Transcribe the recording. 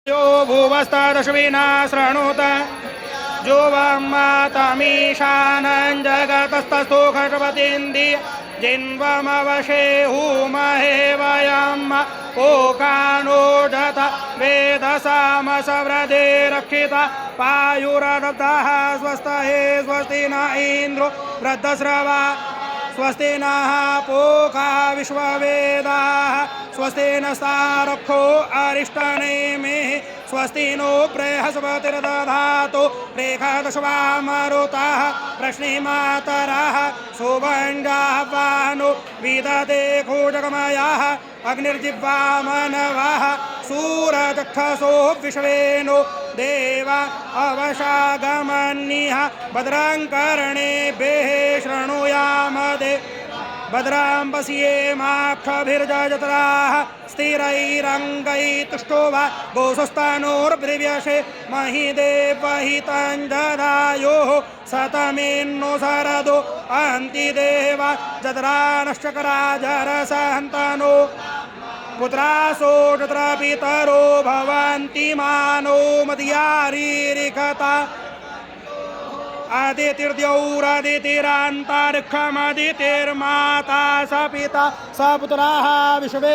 जो भुवस्तदश्विना शृणुत जो वामीशानं जगतस्तस्थो खट्पतीन्द्रिय जिन्वमवशे हुमहे वयम् ओकानोजथ वेदसामसव्रदे रक्षिता पायुरदब्धः स्वस्तये स्वस्ति न इन्द्रो वृद्धस्रवा स्वस्ति नः पूषा विश्ववेदाः स्वस्ति नस्तारक्षो अरिष्टनेमिः स्वस्ति नो बृहस्पतिर्दधातु रेखादशवामरुताः प्रश्निमातरः सुवण्डाः वानो विदते खोजगमयाः अग्निर्जिह्वामनवः सूरचक्षसो विश्वेनो देवा अवशागमन्यः भद्रं कर्णेभिः शृणुयामदे भद्रां पश्येमाक्षभिर्जत्राः स्थिरैरङ्गैस्तुष्टो वा गोसुस्तानोर्ब्रिव्यशे महिदेवहितं जदायोः सतमेन्नो सरदो अन्तिदेवा जत्रानश्चकराजरसहन्तनो पुत्रासो तत्र पितरो भवन्ति मानो मदयारीरिकता आदितिर्द्यौरादितिरान्तरिक्षमदितिर्माता स पिता स पुत्राः विश्वे